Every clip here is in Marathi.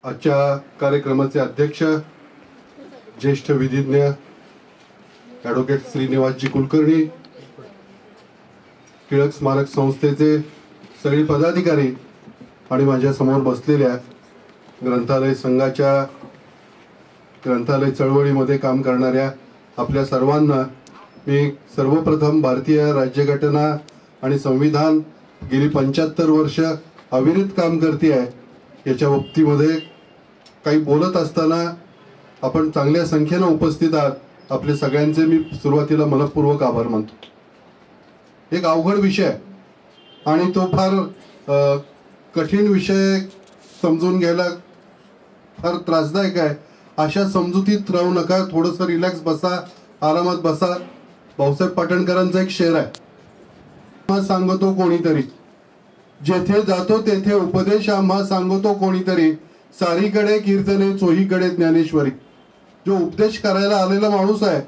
आजच्या कार्यक्रमाचे अध्यक्ष ज्येष्ठ विधिज्ञ ॲडव्होकेट श्रीनिवासजी कुलकर्णी, टिळक स्मारक संस्थेचे सगळे पदाधिकारी आणि माझ्या समोर बसलेल्या ग्रंथालय संघाच्या ग्रंथालय चळवळीमध्ये काम करणाऱ्या आपल्या सर्वांना मी सर्वप्रथम भारतीय राज्यघटना आणि संविधान गेली 75 वर्ष अविरत काम करते आहे याच्या बाबतीमध्ये काही बोलत असताना आपण चांगल्या संख्येने उपस्थित आहात, आपले सगळ्यांचे मी सुरुवातीला मनपूर्वक आभार मानतो। एक अवघड विषय आणि तो फार कठीण विषय समजून घ्यायला फार त्रासदायक आहे। अशा समजुतीत राहू नका, थोडंसं रिलॅक्स बसा, आरामात बसा। भाऊसाहेब पाटणकरांचा एक शेर आहे, सांगतो कोणीतरी, जेथे जातो तेथे उपदेश आम्हा सांगतो कोणीतरी, सारीकडे कीर्तने चोहीकडे ज्ञानेश्वरी। जो उपदेश करायला आलेला माणूस आहे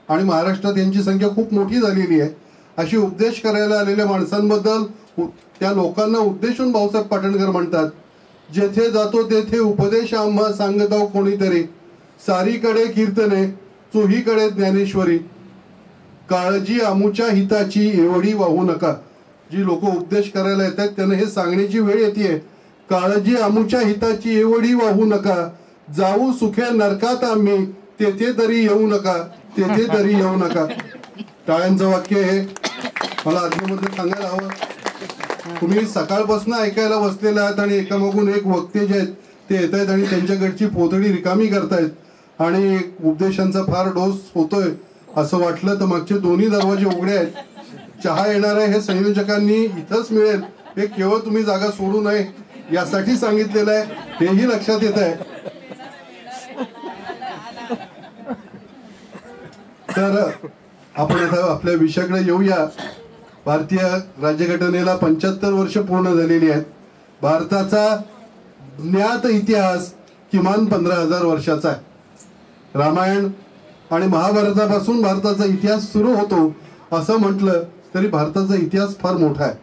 आणि महाराष्ट्रात यांची संख्या खूप मोठी झालेली आहे, अशी उपदेश करायला आलेल्या माणसांबद्दल त्या लोकांना उद्देशून भाऊसाहेब पाटणकर म्हणतात, जेथे जातो तेथे उपदेश आम्हा सांगतो कोणीतरी, सारीकडे कीर्तने चोहीकडे ज्ञानेश्वरी। काळजी आमुच्या हिताची एवढी वाहू नका। जी लोक उपदेश करायला येतात त्यांना हे सांगण्याची वेळ येते, काळजी आमुच्या हिताची एवढी वाहू नका, जाऊ सुखे नरकात आम्ही तेथे तरी येऊ नका, तेथे तरी येऊ नका। टाळ्यांचं वाक्य हे मला आधीमध्ये सांगायला हवं। तुम्ही सकाळपासून ऐकायला बसलेले आहात आणि एकामागून एक वक्ते जे आहेत ते येत आहेत आणि त्यांच्याकडची पोतडी रिकामी करतायत आणि उपदेशांचा फार डोस होतोय असं वाटलं तर मागचे दोन्ही दरवाजे उघडे आहेत। चहा येणार आहे हे संयोजकांनी इथंच मिळेल, हे केवळ तुम्ही जागा सोडू नये यासाठी सांगितलेलं आहे, हेही लक्षात येत आहे। तर आपण आता आपल्या विषयाकडे येऊया। भारतीय राज्यघटनेला 75 वर्ष पूर्ण झालेली आहेत। भारताचा ज्ञात इतिहास किमान 15,000 वर्षाचा आहे। रामायण आणि महाभारतापासून भारताचा इतिहास सुरू होतो असं म्हटलं तरी भारताचा इतिहास फार मोठा आहे।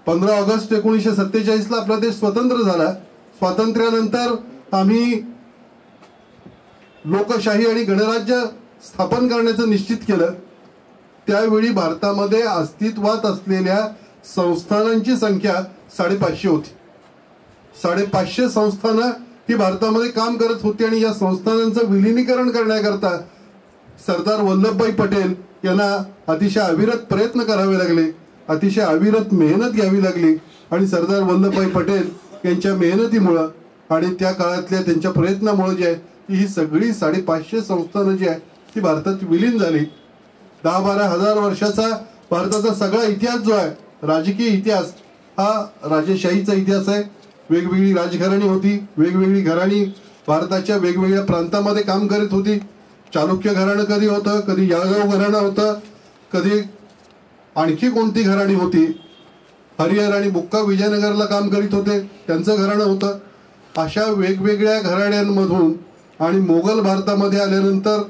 15 ऑगस्ट 1947 ला आपला देश स्वतंत्र झाला। स्वातंत्र्यानंतर आम्ही लोकशाही आणि गणराज्य स्थापन करण्याचं निश्चित केलं। त्यावेळी भारतामध्ये अस्तित्वात असलेल्या संस्थानांची संख्या 550 होती। 550 संस्थानं ही भारतामध्ये काम करत होती आणि या संस्थानांचं विलीनीकरण करण्याकरता सरदार वल्लभभाई पटेल यांना अतिशय अविरत प्रयत्न करावे लागले, अतिशय अविरत मेहनत घ्यावी लागली आणि सरदार वल्लभभाई पटेल यांच्या मेहनतीमुळं आणि त्या काळातल्या त्यांच्या प्रयत्नामुळे जे आहे ही सगळी 550 संस्थानं जी आहे ती भारतात विलीन झाली। 10-12 हजार वर्षाचा भारताचा सगळा इतिहास जो आहे, राजकीय इतिहास, हा राजेशाहीचा इतिहास आहे। वेगवेगळी राजघराणी होती, वेगवेगळी घराणी भारताच्या वेगवेगळ्या प्रांतामध्ये काम करत होती। चालुक्य घराणं कधी होतं, कधी यादव घराणं होतं, कधी आणखी कोणती घराणी होती। हरिहर आणि बुक्का विजयनगरला काम करीत होते, त्यांचं घराणं होतं। अशा वेगवेगळ्या घराण्यांमधून आणि मोगल भारतामध्ये आल्यानंतर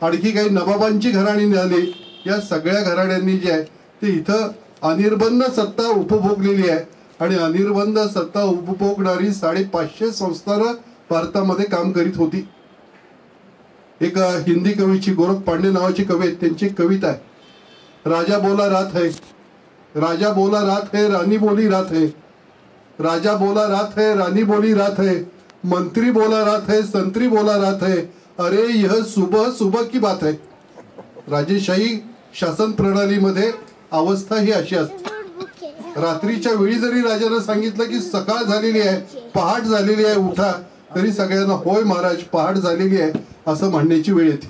आणखी काही नवाबांची घराणी झाली। या सगळ्या घराण्यांनी जे आहे ते इथं अनिर्बंध सत्ता उपभोगलेली आहे आणि अनिर्बंध सत्ता उपभोगणारी 550 संस्थानं भारतामध्ये काम करीत होती। एक हिंदी कवीची गोरख पांडे नावाची कवी, त्यांची कविता आहे, राजा बोला रात है, राजा बोला रात है, रानी बोली रात है, राजा बोला रात है, रानी बोली रात है, मंत्री बोला रात है, संतरी बोला रात है, अरे यह सुबह सुबह की बात है। राजेशाही शासन प्रणालीमध्ये अवस्था ही अशी असते, रात्रीच्या वेळी जरी राजाने सांगितलं की सकाळ झालेली आहे, पहाट झालेली आहे, उठा, तरी सगळ्यांना होय महाराज पहाट झालेली आहे असं म्हणण्याची वेळ येते।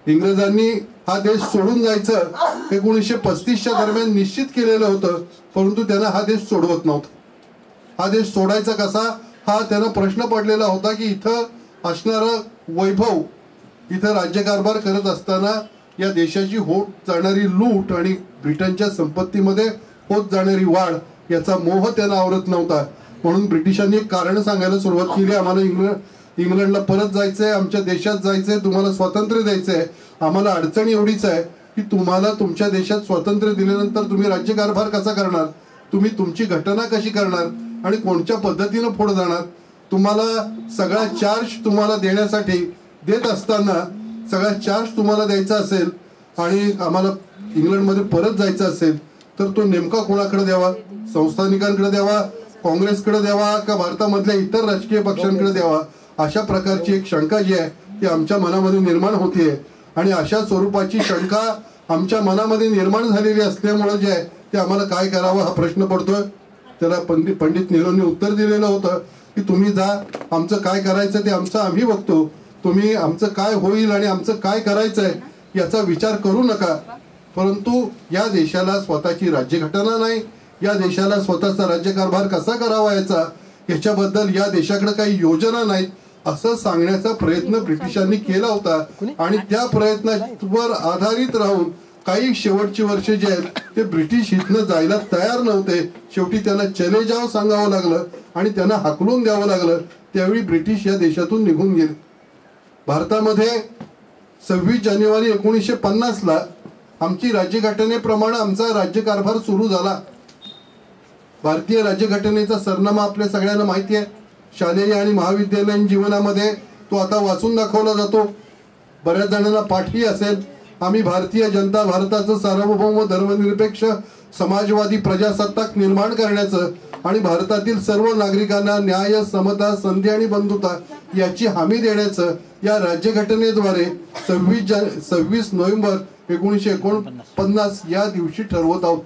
इंग्रजांनी हा देश सोडून जायचं 1935च्या दरम्यान निश्चित केलेलं होतं, परंतु त्यांना हा देश सोडवत नव्हता। हा देश सोडायचा कसा हा त्यांना प्रश्न पडलेला होता की इथं असणारं वैभव, इथं राज्यकारभार करत असताना या देशाची होत जाणारी लूट आणि ब्रिटनच्या संपत्तीमध्ये होत जाणारी वाढ याचा मोह त्यांना आवरत नव्हता। म्हणून ब्रिटिशांनी एक कारण सांगायला सुरुवात केली, आम्हाला इंग्लंडला परत जायचंय, आमच्या देशात जायचंय, तुम्हाला स्वातंत्र्य द्यायचंय। आम्हाला अडचण एवढीच आहे की तुम्हाला तुमच्या देशात स्वातंत्र्य दिल्यानंतर तुम्ही राज्यकारभार कसा करणार, तुम्ही तुमची घटना कशी करणार आणि कोणत्या पद्धतीने पुढे जाणार। तुम्हाला सगळा चार्ज तुम्हाला देण्यासाठी देत असताना सगळा चार्ज तुम्हाला द्यायचा असेल आणि आम्हाला इंग्लंडमध्ये परत जायचं असेल तर तो नेमका कोणाकडे द्यावा? संस्थानिकांकडे द्यावा, काँग्रेसकडे द्यावा का भारतामधल्या इतर राजकीय पक्षांकडे द्यावा? अशा प्रकारची एक शंका जी आहे ती आमच्या मनामध्ये निर्माण होतीये आणि अशा स्वरूपाची शंका आमच्या मनामध्ये निर्माण झालेली असल्यामुळे जे आहे ते आम्हाला काय करावं हा प्रश्न पडतोय. त्याला पंडित नेहरूंनी उत्तर दिलेलं होतं की तुम्ही जा, आमचं काय करायचं ते आमचं आम्ही बघतो, तुम्ही आमचं काय होईल आणि आमचं काय करायचंय याचा विचार करू नका. परंतु या देशाला स्वतःची राज्यघटना नाही, या देशाला स्वतःचा राज्यकारभार कसा करावा याच्याबद्दल या देशाकडे काही योजना नाहीत असं सांगण्याचा प्रयत्न ब्रिटिशांनी केला होता आणि त्या प्रयत्नावर आधारित राहून काही शेवटची वर्ष जे आहेत ते ब्रिटिश इथनं जायला तयार नव्हते. शेवटी त्यांना चले जाव सांगावं लागलं आणि त्यांना हाकलून द्यावं लागलं. त्यावेळी ब्रिटिश या देशातून निघून गेले. भारतामध्ये 26 जानेवारी 1950 आमची राज्यघटनेप्रमाणे आमचा राज्यकारभार सुरू झाला. भारतीय राज्यघटनेचा सरनामा आपल्या सगळ्यांना माहिती आहे. शालेय आणि महाविद्यालयीन जीवनामध्ये तो आता वाचून दाखवला जातो. बऱ्याच जणांना पाठही असेल. आम्ही भारतीय जनता भारताचं सार्वभौम धर्मनिरपेक्ष समाजवादी प्रजासत्ताक निर्माण करण्याचं आणि भारतातील सर्व नागरिकांना न्याय, समता, संधी आणि बंधुता याची हमी देण्याचं या राज्यघटनेद्वारे 26 नोव्हेंबर 1949 या दिवशी ठरवत आहोत.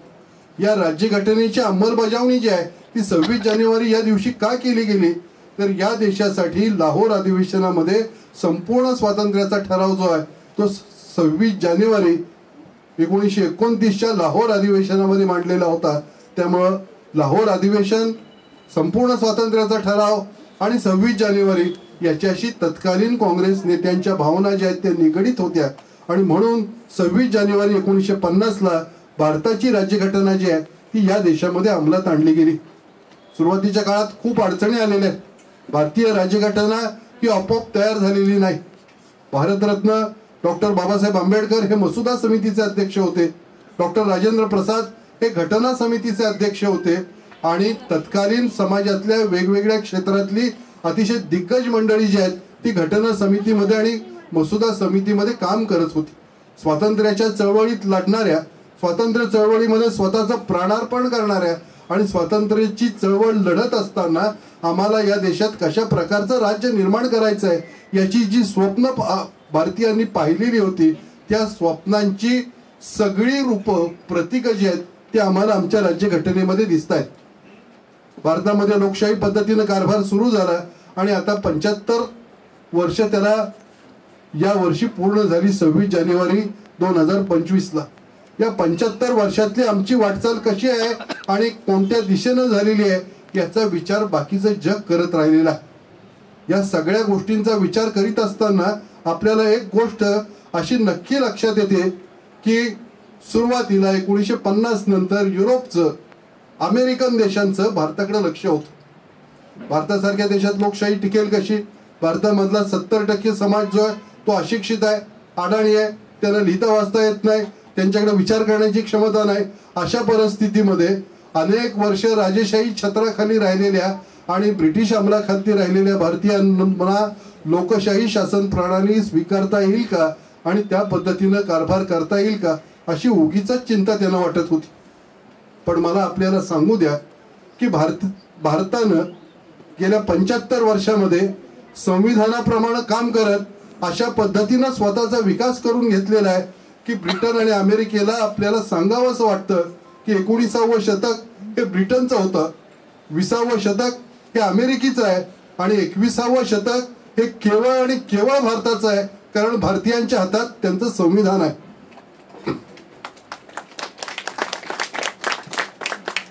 या राज्यघटनेची अंमलबजावणी जी आहे ती 26 जानेवारी या दिवशी का केली गेली तर या देशासाठी लाहोर अधिवेशनामध्ये संपूर्ण स्वातंत्र्याचा ठराव जो आहे तो 26 जानेवारी 1929च्या लाहोर अधिवेशनामध्ये मांडलेला होता. त्यामुळं लाहोर अधिवेशन, संपूर्ण स्वातंत्र्याचा ठराव आणि 26 जानेवारी याच्याशी तत्कालीन काँग्रेस नेत्यांच्या भावना ज्या आहेत त्या निगडीत होत्या आणि म्हणून 26 जानेवारी 1950 भारताची राज्यघटना जी आहे ती या देशामध्ये अंमलात आणली गेली. सुरुवातीच्या काळात खूप अडचणी आलेल्या आहेत. भारतीय राज्यघटना ही आपोआप तयार झालेली नाही. भारतरत्न डॉक्टर बाबासाहेब आंबेडकर हे मसुदा समितीचे अध्यक्ष होते. डॉक्टर राजेंद्र प्रसाद हे घटना समितीचे अध्यक्ष होते आणि तत्कालीन समाजातल्या वेगवेगळ्या क्षेत्रातली अतिशय दिग्गज मंडळी जी आहेत ती घटना समितीमध्ये आणि मसुदा समितीमध्ये काम करत होती. स्वातंत्र्याच्या चळवळीत लढणाऱ्या, स्वातंत्र्य चळवळीमध्ये स्वतःचं प्राणार्पण करणाऱ्या आणि स्वातंत्र्याची चळवळ लढत असताना आम्हाला या देशात कशा प्रकारचं राज्य निर्माण करायचं आहे याची जी स्वप्न भारतीयांनी पाहिलेली होती त्या स्वप्नांची सगळी रूपं, प्रतीकं जी आहेत ते आम्हाला आमच्या राज्यघटनेमध्ये दिसत आहेत. भारतामध्ये लोकशाही पद्धतीनं कारभार सुरू झाला आणि आता 75 वर्ष त्याला या वर्षी पूर्ण झाली 26 जानेवारी 2025. या 75 वर्षातली आमची वाटचाल कशी आहे आणि कोणत्या दिशेनं झालेली आहे याचा विचार बाकीचं जग करत राहिलेला आहे. या सगळ्या गोष्टींचा विचार करीत असताना आपल्याला एक गोष्ट अशी नक्की लक्षात येते की सुरुवातीला 1950 नंतर युरोपचं, अमेरिकन देशांचं भारताकडे लक्ष होतं. भारतासारख्या देशात लोकशाही टिकेल कशी? भारतामधला 70% समाज जो आहे तो अशिक्षित आहे, अडाणी आहे, त्यांना लिहिता वाचता येत नाही, त्यांच्याकडे विचार करण्याची क्षमता नाही. अशा परिस्थितीमध्ये अनेक वर्ष राजेशाही छत्राखाली राहिलेल्या आणि ब्रिटिश अंमलाखाली राहिलेल्या भारतीयांना लोकशाही शासन प्रणाली स्वीकारता येईल का आणि त्या पद्धतीनं कारभार करता येईल का अशी उगीच चिंता त्यांना वाटत होती. पण मला आपल्याला सांगू द्या की भारतानं गेल्या 75 वर्षामध्ये संविधानाप्रमाणे काम करत अशा पद्धतीनं स्वतःचा विकास करून घेतलेला आहे की ब्रिटन आणि अमेरिकेला आपल्याला सांगावं असं वाटतं की 19वे शतक हे ब्रिटनचं होतं, 20वे शतक हे अमेरिकेचं आहे आणि 21वे शतक हे केवळ आणि केवळ भारताचं आहे, कारण भारतीयांच्या हातात त्यांचं संविधान आहे.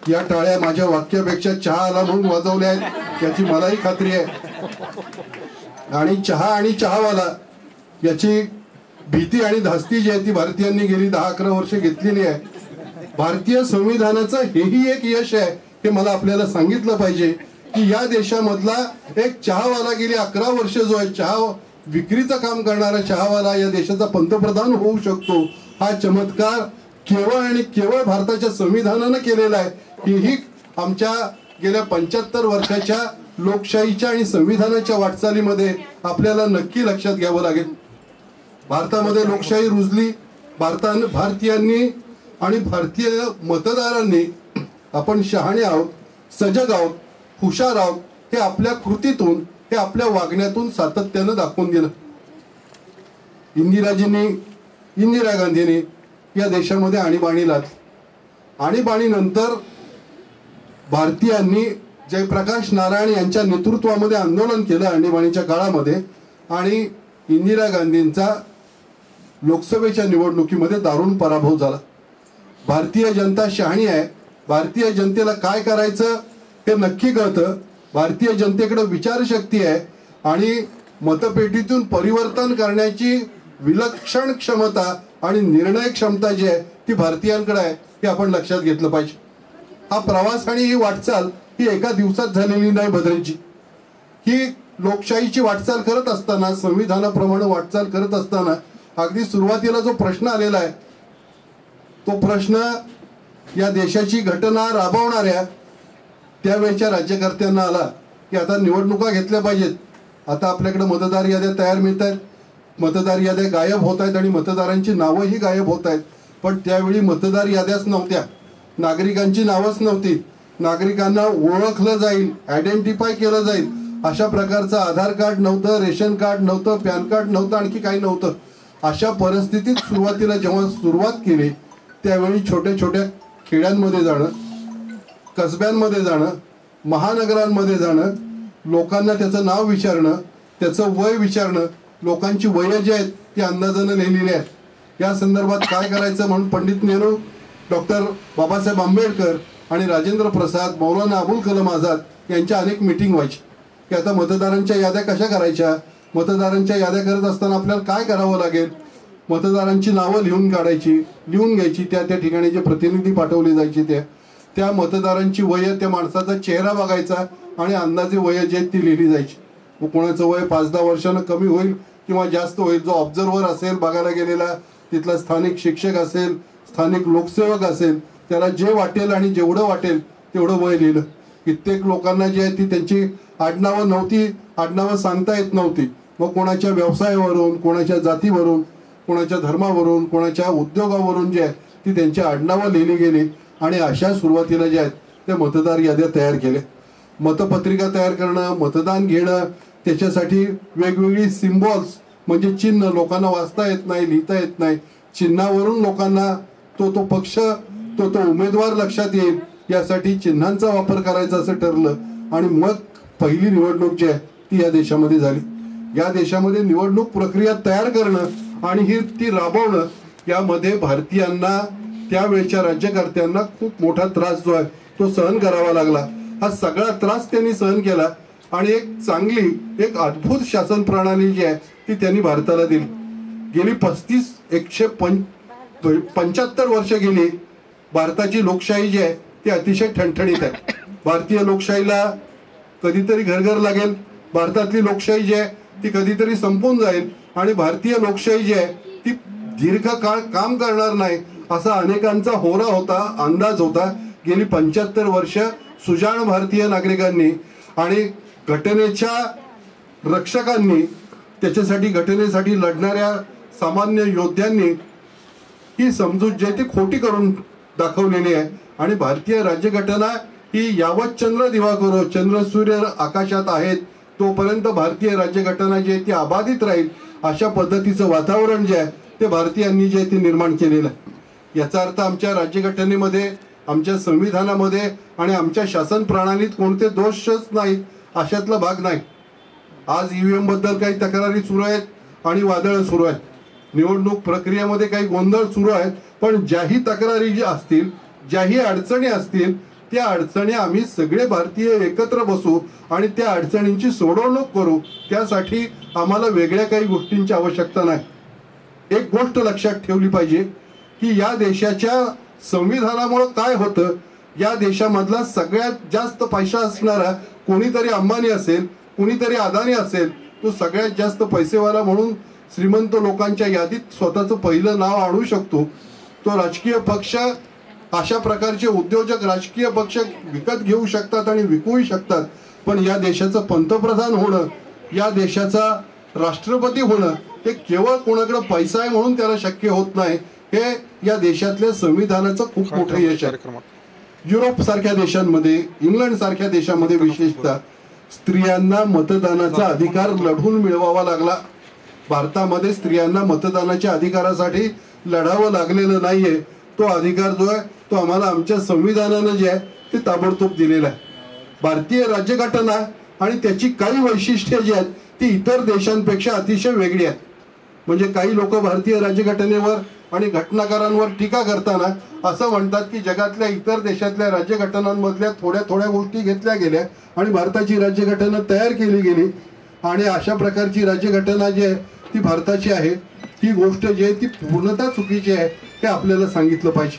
या टाळ्या माझ्या वाक्यापेक्षा चहा आला म्हणून वाजवल्या आहेत याची मलाही खात्री आहे. आणि चहा आणि चहावाला याची भीती आणि धास्ती जी आहे ती भारतीयांनी गेली 10-11 वर्ष घेतलेली आहे. भारतीय संविधानाचं हेही एक यश आहे हे मला आपल्याला सांगितलं पाहिजे की या देशामधला एक चहावाला गेली 11 वर्ष जो आहे चहा विक्रीचं काम करणारा चहावाला या देशाचा पंतप्रधान होऊ शकतो. हा चमत्कार केवळ आणि केवळ भारताच्या संविधानानं केलेला आहे. ही आमच्या गेल्या 75 वर्षाच्या लोकशाहीच्या आणि संविधानाच्या वाटचालीमध्ये आपल्याला नक्की लक्षात घ्यावं लागेल. भारतामध्ये लोकशाही रुजली. भारतीयांनी आणि भारतीय मतदारांनी आपण शहाणे आहोत, सजग आहोत, हुशार आहोत हे आपल्या कृतीतून, हे आपल्या वागण्यातून सातत्यानं दाखवून दिलं. इंदिरा गांधींनी या देशामध्ये आणीबाणी लादली. आणीबाणीनंतर भारतीयांनी जयप्रकाश नारायण यांच्या नेतृत्वामध्ये आंदोलन केलं आणीबाणीच्या काळामध्ये, आणि इंदिरा गांधींचा लोकसभेच्या निवडणुकीमध्ये दारुण पराभव झाला. भारतीय जनता शहाणी आहे. भारतीय जनतेला काय करायचं हे नक्की कळतं. भारतीय जनतेकडे विचारशक्ती आहे आणि मतपेटीतून परिवर्तन करण्याची विलक्षण क्षमता आणि निर्णय क्षमता जी आहे ती भारतीयांकडे आहे, हे आपण लक्षात घेतलं पाहिजे. हा प्रवास आणि ही वाटचाल ही एका दिवसात झालेली नाही भद्रेजी. ही लोकशाहीची वाटचाल करत असताना, संविधानाप्रमाणे वाटचाल करत असताना अगदी सुरुवातीला जो प्रश्न आलेला आहे तो प्रश्न या देशाची घटना राबवणाऱ्या त्यावेळच्या राज्यकर्त्यांना आला की आता निवडणुका घेतल्या पाहिजेत. आता आपल्याकडे मतदार याद्या तयार मिळत आहेत, मतदार याद्या गायब होत आहेत आणि मतदारांची नावंही गायब होत आहेत. पण त्यावेळी मतदार याद्याच नव्हत्या, नागरिकांची नावच नव्हती. नागरिकांना ओळखलं जाईल, आयडेंटिफाय केलं जाईल अशा प्रकारचं आधार कार्ड नव्हतं, रेशन कार्ड नव्हतं, पॅन कार्ड नव्हतं, आणखी काही नव्हतं. अशा परिस्थितीत सुरुवातीला जेव्हा सुरुवात केली त्यावेळी छोट्या छोट्या खेड्यांमध्ये जाणं, कसब्यांमध्ये जाणं, महानगरांमध्ये जाणं, लोकांना त्याचं नाव विचारणं, त्याचं वय विचारणं, लोकांची वय जी आहेत ती अंदाजानं लिहिलेली आहेत. या संदर्भात काय करायचं म्हणून पंडित नेहरू, डॉक्टर बाबासाहेब आंबेडकर आणि राजेंद्र प्रसाद, मौलाना अबुल कलाम आझाद यांच्या अनेक मिटिंग व्हायची की आता मतदारांच्या याद्या कशा करायच्या, मतदारांच्या याद्या करत असताना आपल्याला काय करावं लागेल, मतदारांची नावं लिहून काढायची, लिहून घ्यायची, त्या ठिकाणी जे प्रतिनिधी पाठवले जायचे त्या मतदारांची वय, त्या माणसाचा चेहरा बघायचा आणि अंदाजे वय जी आहेत ती लिहिली जायची. मग कोणाचं वय 5-10 वर्षानं कमी होईल किंवा जास्त होईल, जो ऑब्झर्वर असेल, बघायला गेलेला तिथला स्थानिक शिक्षक असेल, स्थानिक लोकसेवक असेल, त्याला जे वाटेल आणि जेवढं वाटेल तेवढं वय लिहिलं. कित्येक लोकांना जी आहे ती त्यांची आडनावं नव्हती, आडनावं सांगता येत नव्हती. मग कोणाच्या व्यवसायावरून, कोणाच्या जातीवरून, कोणाच्या धर्मावरून, कोणाच्या उद्योगावरून जे आहे ती त्यांची आडनावं लिहिली गेली आणि अशा सुरुवातीला जे आहेत ते मतदार याद्या तयार केल्या. मतपत्रिका तयार करणं, मतदान घेणं, त्याच्यासाठी वेगवेगळी सिम्बॉल्स म्हणजे चिन्ह लोकांना वाचता येत नाही, लिहिता येत नाही, चिन्हावरून लोकांना तो पक्ष, तो उमेदवार लक्षात येईल यासाठी चिन्हांचा वापर करायचा असं ठरलं आणि मग पहिली निवडणूक जी आहे ती या देशामध्ये झाली. या देशामध्ये निवडणूक प्रक्रिया तयार करणं आणि ती राबवणं यामध्ये भारतीयांना, त्यावेळच्या राज्यकर्त्यांना खूप मोठा त्रास जो आहे तो सहन करावा लागला. हा सगळा त्रास त्यांनी सहन केला आणि एक अद्भुत शासन प्रणाली जी आहे ती त्यांनी भारताला दिली. गेली 175 वर्ष गेली. भारताची लोकशाही जी आहे ती अतिशय ठणठणीत आहे. भारतीय लोकशाहीला कधीतरी घरघर लागेल, भारतातली लोकशाही जी आहे ती कधीतरी संपून जाईल आणि भारतीय लोकशाही जी आहे ती दीर्घकाळ काम करणार नाही असा अनेकांचा होरा होता, अंदाज होता. गेली 75 वर्ष सुजाण भारतीय नागरिकांनी आणि घटनेच्या रक्षकांनी, त्याच्यासाठी घटनेसाठी लढणाऱ्या सामान्य योद्ध्यांनी ही समजूत जी आहे ती खोटी करून दाखवलेली आहे आणि भारतीय राज्यघटना ही यावत चंद्र दिवाकरो, चंद्र सूर्य आकाशात आहेत तोपर्यंत भारतीय राज्यघटना जी आहे ती अबाधित राहील अशा पद्धतीचं वातावरण जे आहे ते भारतीयांनी जे आहे ते निर्माण केलेलं आहे. याचा अर्थ आमच्या राज्यघटनेमध्ये, आमच्या संविधानामध्ये आणि आमच्या शासन प्रणालीत कोणते दोषच नाहीत अशातला भाग नाही. आज ईव्हीएम बद्दल काही तक्रारी सुरू आहेत आणि वादळ सुरू आहेत, निवडणूक प्रक्रियेमध्ये काही गोंधळ सुरू आहेत, पण ज्याही तक्रारी जी असतील, ज्याही अडचणी असतील त्या अडचणी आम्ही सगळे भारतीय एकत्र बसू आणि त्या अडचणींची सोडवणूक करू. त्यासाठी आम्हाला वेगळ्या काही गोष्टींची आवश्यकता नाही. एक गोष्ट लक्षात ठेवली पाहिजे की या देशाच्या संविधानामुळे काय होतं, या देशामधला सगळ्यात जास्त पैसा असणारा कोणीतरी अंबानी असेल, कोणीतरी अदानी असेल, तो सगळ्यात जास्त पैसेवाला म्हणून श्रीमंत लोकांच्या यादीत स्वतःचं पहिलं नाव आणू शकतो. तो राजकीय पक्ष, अशा प्रकारचे उद्योजक राजकीय पक्ष विकत घेऊ शकतात आणि विकूही शकतात पण या देशाचं पंतप्रधान होणं, या देशाचा राष्ट्रपती होणं हे केवळ कोणाकडे पैसा आहे म्हणून त्याला शक्य होत नाही. हे या देशातल्या संविधानाचं खूप मोठं यश आहे. युरोप सारख्या देशांमध्ये, इंग्लंड सारख्या देशामध्ये विशेषतः स्त्रियांना मतदानाचा अधिकार लढून मिळवावा लागला. भारतामध्ये स्त्रियांना मतदानाच्या अधिकारासाठी लढावं लागलेलं नाहीये. तो अधिकार जो आहे तो आम्हाला आमच्या संविधानानं जे आहे ते ताबडतोब दिलेला आहे. भारतीय राज्यघटना आणि त्याची काही वैशिष्ट्ये जी आहेत ती इतर देशांपेक्षा अतिशय वेगळी आहेत. म्हणजे काही लोक भारतीय राज्यघटनेवर आणि घटनाकारांवर टीका करताना असं म्हणतात की जगातल्या इतर देशातल्या राज्यघटनांमधल्या थोड्या थोड्या गोष्टी घेतल्या गेल्या आणि भारताची राज्यघटना तयार केली गेली आणि अशा प्रकारची राज्यघटना जी आहे ती भारताची आहे. ही गोष्ट जी आहे ती पूर्णतः चुकीची आहे हे आपल्याला सांगितलं पाहिजे.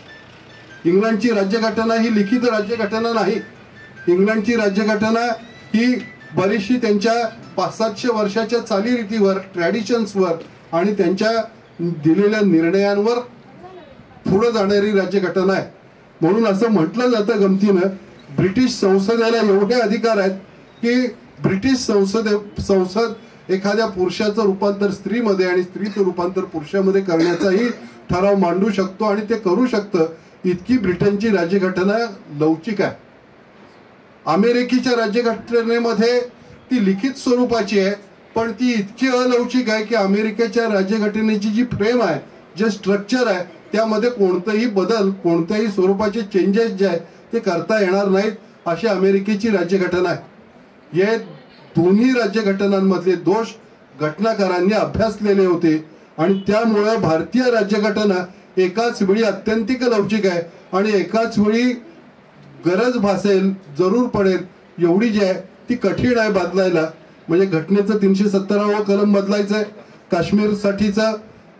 इंग्लंडची राज्यघटना ही लिखित राज्यघटना नाही. इंग्लंडची राज्यघटना ही बरीचशी त्यांच्या 500-700 वर्षाच्या चालीरीतीवर, ट्रॅडिशन्सवर आणि त्यांच्या दिलेल्या निर्णयांवर पुढे जाणारी राज्यघटना आहे. म्हणून असं म्हटलं जातं गमतीनं, ब्रिटिश संसदेला एवढे अधिकार आहेत की ब्रिटिश संसद एखाद्या पुरुषाचं रूपांतर स्त्रीमध्ये आणि स्त्रीचं रूपांतर पुरुषामध्ये करण्याचाही ठराव मांडू शकतो आणि ते करू शकतं. इतकी ब्रिटनची राज्यघटना लवचिक आहे. अमेरिकेच्या राज्यघटनेमध्ये ती लिखित स्वरूपाची आहे पण ती इतकी अलौकिक आहे की अमेरिकेच्या राज्यघटनेची जी फ्रेम आहे, जे स्ट्रक्चर आहे त्यामध्ये कोणतेही बदल, कोणत्याही स्वरूपाचे चेंजेस जे आहे ते करता येणार नाहीत अशी अमेरिकेची राज्यघटना आहे. हे दोन्ही राज्यघटनांमधले दोष घटनाकारांनी अभ्यासलेले होते आणि त्यामुळे भारतीय राज्यघटना एकाच वेळी अत्यंतिक लवचिक आहे आणि एकाच वेळी गरज भासेल, जरूर पडेल एवढी जी आहे ती कठीण आहे बदलायला. म्हणजे घटनेचं 370वा कलम बदलायचं आहे. काश्मीरसाठीचं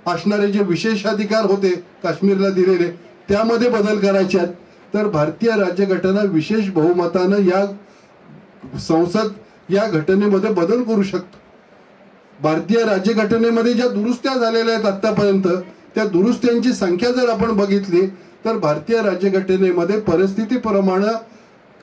असणारे जे विशेषाधिकार होते काश्मीरला दिलेले त्यामध्ये बदल करायचे आहेत. तर भारतीय राज्यघटना विशेष बहुमतानं या संसद या घटनेमध्ये बदल करू शकतो. भारतीय राज्यघटनेमध्ये ज्या दुरुस्त्या झालेल्या आहेत आतापर्यंत त्या दुरुस्त्यांची संख्या जर आपण बघितली तर भारतीय राज्यघटनेमध्ये परिस्थितीप्रमाणे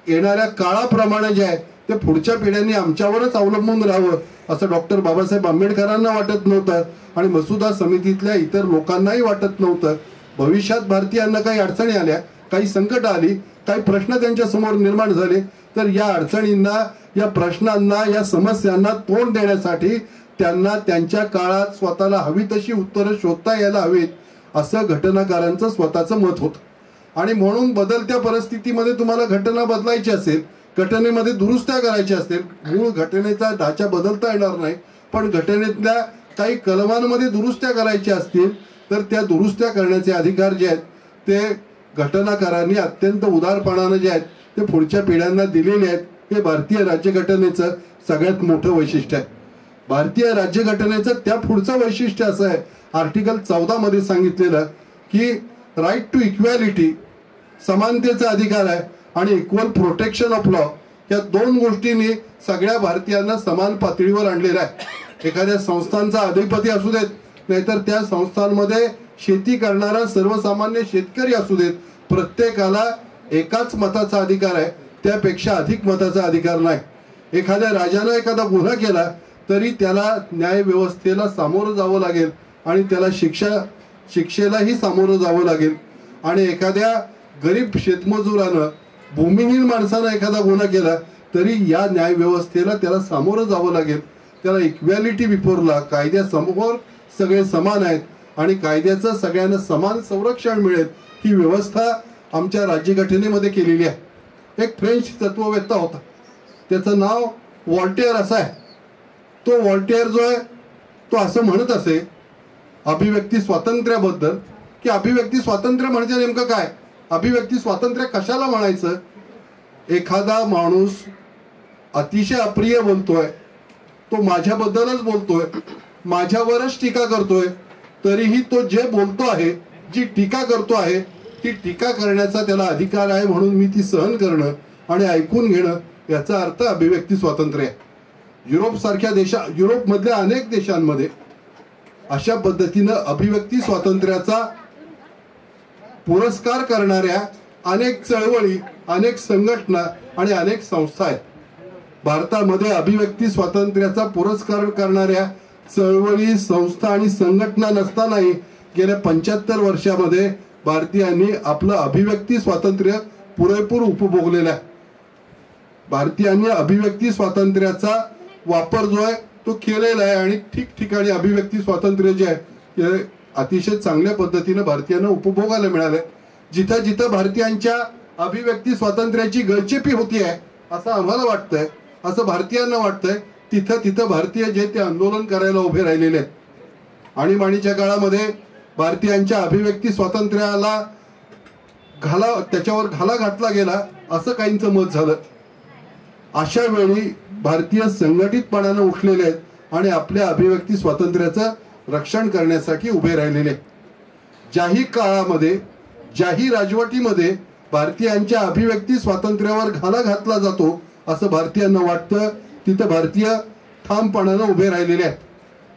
येणाऱ्या काळाप्रमाणे जे आहे ते पुढच्या पिढ्यांनी आमच्यावरच अवलंबून राहावं असं डॉक्टर बाबासाहेब आंबेडकरांना वाटत नव्हतं आणि मसुदा समितीतल्या इतर लोकांनाही वाटत नव्हतं. भविष्यात भारतीयांना काही अडचणी आल्या, काही संकट आली, काही प्रश्न त्यांच्या समोर निर्माण झाले तर या अडचणींना, या प्रश्नांना, या समस्यांना तोंड देण्यासाठी त्यांना त्यांच्या काळात स्वतःला हवी तशी उत्तरं शोधता यायला हवीत असं घटनाकारांचं स्वतःचं मत होतं. आणि म्हणून बदलत्या परिस्थितीमध्ये तुम्हाला घटना बदलायची असेल, घटनेमध्ये दुरुस्त्या करायच्या असतील, मूळ घटनेचा ढाचा बदलता येणार नाही पण घटनेतल्या काही कलमांमध्ये दुरुस्त्या करायच्या असतील तर त्या दुरुस्त्या करण्याचे अधिकार जे आहेत ते घटनाकारांनी अत्यंत उदारपणाने जे आहेत ते पुढच्या पिढ्यांना दिलेले आहेत. हे भारतीय राज्यघटनेचं सगळ्यात मोठं वैशिष्ट्य आहे. भारतीय राज्यघटनेचं त्या पुढचं वैशिष्ट्य असं आहे, आर्टिकल 14 मध्ये सांगितलेलं की राईट टू इक्वॅलिटी, समानतेचा अधिकार आहे आणि इक्वल प्रोटेक्शन ऑफ लॉ, या दोन गोष्टींनी सगळ्या भारतीयांना समान पातळीवर आणलेलं आहे. एखाद्या संस्थांचा अधिपती असू देत, नाहीतर त्या संस्थांमध्ये शेती करणारा सर्वसामान्य शेतकरी असू देत, प्रत्येकाला एकाच मताचा अधिकार आहे, त्यापेक्षा अधिक मताचा अधिकार नाही. एखाद्या राजानं एखादा गुन्हा केला तरी त्याला न्याय व्यवस्थेला सामोरं जावं लागेल आणि त्याला शिक्षेलाही सामोरं जावं लागेल. आणि एखाद्या गरीब शेतमजुरानं, भूमिहीन माणसानं एखादा गुन्हा केला तरी या न्याय व्यवस्थेला त्याला सामोरं जावं लागेल. त्याला इक्वॅलिटी बिफोर लॉ, कायद्यासमोर सगळे समान आहेत आणि कायद्याचं सगळ्यांना समान संरक्षण मिळेल ही व्यवस्था आमच्या राज्यघटनेमध्ये केलेली आहे. एक फ्रेंच तत्ववेत्ता होता, त्याचं नाव व्हॉल्टेअर असं आहे. तो व्हॉल्टेअर जो आहे तो असं म्हणत असे अभिव्यक्ती स्वातंत्र्याबद्दल की अभिव्यक्ती स्वातंत्र्य म्हणजे नेमकं काय, अभिव्यक्ती स्वातंत्र्य कशाला म्हणायचं. एखादा माणूस अतिशय अप्रिय बोलतोय, तो माझ्याबद्दलच बोलतोय, माझ्यावरच टीका करतोय, तरीही तो जे बोलतो आहे, जी टीका करतो आहे ती टीका करण्याचा त्याला अधिकार आहे म्हणून मी ती सहन करणं आणि ऐकून घेणं याचा अर्थ अभिव्यक्ती स्वातंत्र्य आहे. युरोपमधल्या अनेक देशांमध्ये अशा पद्धतीनं अभिव्यक्ती स्वातंत्र्याचा पुरस्कार करणाऱ्या अनेक चळवळी, अनेक संघटना आणि अनेक संस्था आहेत. भारतामध्ये अभिव्यक्ती स्वातंत्र्याचा पुरस्कार करणाऱ्या चळवळी, संस्था आणि संघटना नसतानाही गेल्या 75 वर्षामध्ये भारतीयांनी आपलं अभिव्यक्ती स्वातंत्र्य पुरेपूर उपभोगलेलं आहे. भारतीयांनी अभिव्यक्ती स्वातंत्र्याचा वापर जो आहे तो केलेला आहे आणि ठिकठिकाणी अभिव्यक्ती स्वातंत्र्य जे आहे हे अतिशय चांगल्या पद्धतीने भारतीयांना उपभोगायला मिळालंय. जिथं जिथं भारतीयांच्या अभिव्यक्ती स्वातंत्र्याची गळचेपी होती आहे असं आम्हाला वाटतंय, असं भारतीयांना वाटतंय, तिथं तिथं भारतीय जे ते आंदोलन करायला उभे राहिलेले आहेत. आणीबाणीच्या काळामध्ये भारतीयांच्या अभिव्यक्ती स्वातंत्र्याला त्याच्यावर घाला घातला गेला असं काहींचं मत झालं. अशा वेळी भारतीय संघटितपणानं उठलेले आहेत आणि आपल्या अभिव्यक्ती स्वातंत्र्याचं रक्षण करण्यासाठी उभे राहिलेले. ज्याही काळामध्ये ज्याही राजवटीमध्ये भारतीयांच्या अभिव्यक्ती स्वातंत्र्यावर घाला घातला जातो असं भारतीयांना वाटतं, तिथं भारतीय ठामपणानं उभे राहिलेले आहेत.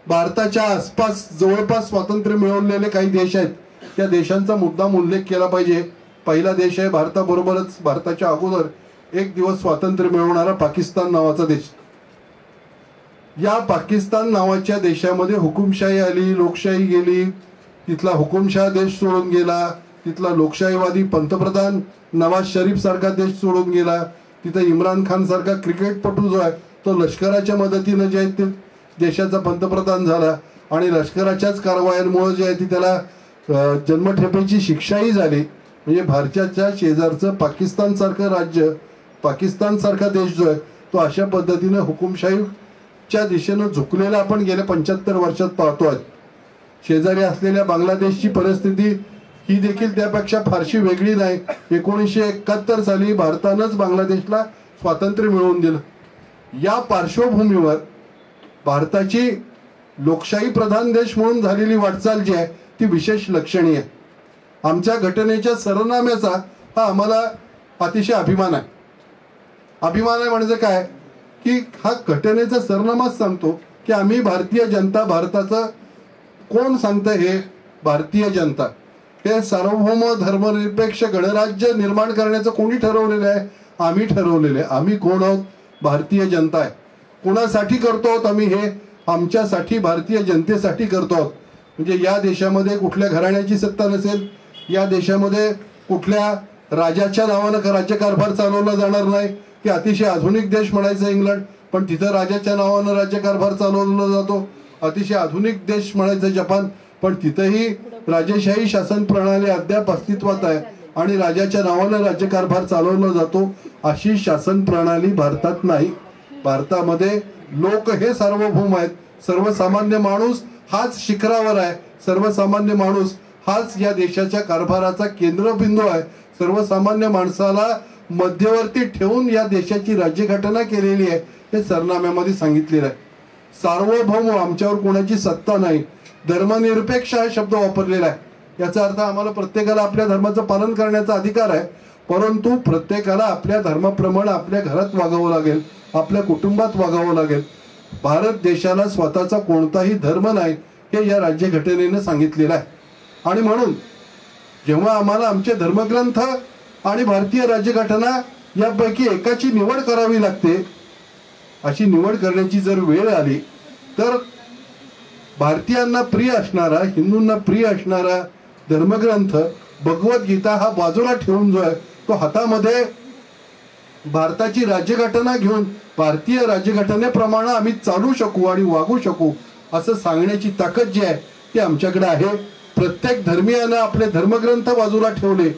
भारताच्या आसपास जवळपास स्वातंत्र्य मिळवलेले काही देश आहेत, त्या देशांचा मुद्दाम उल्लेख केला पाहिजे. पहिला देश आहे भारताबरोबरच भारताच्या अगोदर एक दिवस स्वातंत्र्य मिळवणारा पाकिस्तान नावाचा देश. या पाकिस्तान नावाच्या देशामध्ये हुकुमशाही आली, लोकशाही गेली. तिथला हुकुमशाह देश सोडून गेला, तिथला लोकशाहीवादी पंतप्रधान नवाज शरीफ सारखा देश सोडून गेला. तिथं इम्रान खान सारखा क्रिकेटपटू जो आहे तो लष्कराच्या मदतीनं जे आहे ते देशाचा पंतप्रधान झाला आणि लष्कराच्याच कारवायांमुळे जे आहे ती त्याला जन्मठेपेची शिक्षाही झाली. म्हणजे भारताच्या शेजारचं पाकिस्तान सारखं राज्य, पाकिस्तान सारखा देश जो आहे तो अशा पद्धतीनं हुकुमशाहीच्या दिशेनं झुकलेला आपण गेल्या 75 वर्षात पाहतोय. शेजारी असलेल्या बांगलादेशची परिस्थिती ही देखील त्यापेक्षा फारशी वेगळी नाही. 1971 साली भारतानंच बांगलादेशला स्वातंत्र्य मिळवून दिलं. या पार्श्वभूमीवर भारताची लोकशाही प्रधान देश म्हणून झालेली वाटचाल जी आहे ती विशेष लक्षणीय आहे. आमच्या घटनेच्या सरनाम्याचा हा आम्हाला अतिशय अभिमान आहे. अभिमान आहे म्हणजे काय की हा घटनेचा सरनामाच सांगतो की आम्ही भारतीय जनता, भारताचं कोण सांगतं हे भारतीय जनता, हे सार्वभौम धर्मनिरपेक्ष गणराज्य निर्माण करण्याचं कोणी ठरवलेलं आहे? आम्ही ठरवलेलं आहे. आम्ही कोण आहोत? भारतीय जनता आहे. कोणासाठी करतो आहोत आम्ही हे? आमच्यासाठी, भारतीय जनतेसाठी करतो आहोत. म्हणजे या देशामध्ये कुठल्या घराण्याची सत्ता नसेल, या देशामध्ये कुठल्या राजाच्या नावानं राज्यकारभार चालवला जाणार नाही. की अतिशय आधुनिक देश म्हणायचं इंग्लंड, पण तिथं राजाच्या नावानं राज्यकारभार चालवला जातो. अतिशय आधुनिक देश म्हणायचं जपान, पण तिथंही राजेशाही शासन प्रणाली अद्याप अस्तित्वात आहे आणि राजाच्या नावानं राज्यकारभार चालवला जातो. अशी शासन प्रणाली भारतात नाही. भारतामध्ये लोक हे सार्वभौम आहेत. सर्वसामान्य माणूस हाच शिखरावर आहे. सर्वसामान्य माणूस हाच या देशाच्या कारभाराचा केंद्रबिंदू आहे. सर्वसामान्य माणसाला मध्यवर्ती ठेवून या देशाची राज्यघटना केलेली आहे हे सरनाम्यामध्ये सांगितलेलं आहे. सार्वभौम, आमच्यावर कोणाची सत्ता नाही. धर्मनिरपेक्ष हा शब्द वापरलेला आहे. याचा अर्थ आम्हाला प्रत्येकाला आपल्या धर्माचं पालन करण्याचा अधिकार आहे, परंतु प्रत्येकाला आपल्या धर्माप्रमाणे आपल्या घरात वागावं लागेल, आपल्या कुटुंबात वागावं लागेल. भारत देशाला स्वतःचा कोणताही धर्म नाही हे या राज्यघटनेनं सांगितलेलं आहे. आणि म्हणून जेव्हा आम्हाला आमचे धर्मग्रंथ आणि भारतीय राज्यघटना यापैकी एकाची निवड करावी लागते, अशी निवड करण्याची जर वेळ आली तर भारतीयांना प्रिय असणारा, हिंदूंना प्रिय असणारा धर्मग्रंथ भगवद्गीता हा बाजूला ठेवून जो आहे तो हातामध्ये भारताची राज्यघटना घेऊन भारतीय राज्यघटनेप्रमाणे आम्ही चालू शकू आणि वागू शकू असं सांगण्याची ताकद जी आहे ती आमच्याकडे आहे. प्रत्येक धर्मीयानं आपले धर्मग्रंथ बाजूला ठेवले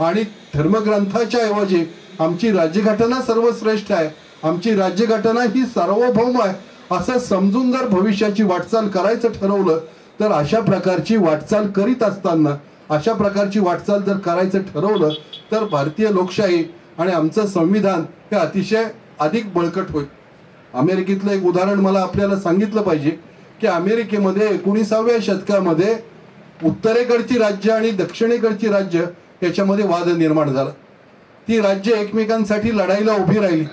आणि धर्मग्रंथाच्या ऐवजी आमची राज्यघटना सर्वश्रेष्ठ आहे, आमची राज्यघटना ही सार्वभौम आहे असं समजून जर भविष्याची वाटचाल करायचं ठरवलं तर अशा प्रकारची वाटचाल करीत असताना, अशा प्रकारची वाटचाल जर करायचं ठरवलं तर भारतीय लोकशाही आणि आमचं संविधान हे अतिशय अधिक बळकट होईल. अमेरिकेतलं एक उदाहरण मला आपल्याला सांगितलं पाहिजे की अमेरिकेमध्ये 19व्या शतकामध्ये उत्तरेकडची राज्य आणि दक्षिणेकडची राज्य याच्यामध्ये वाद निर्माण झाला. ती राज्य एकमेकांसाठी लढाईला उभी राहिली.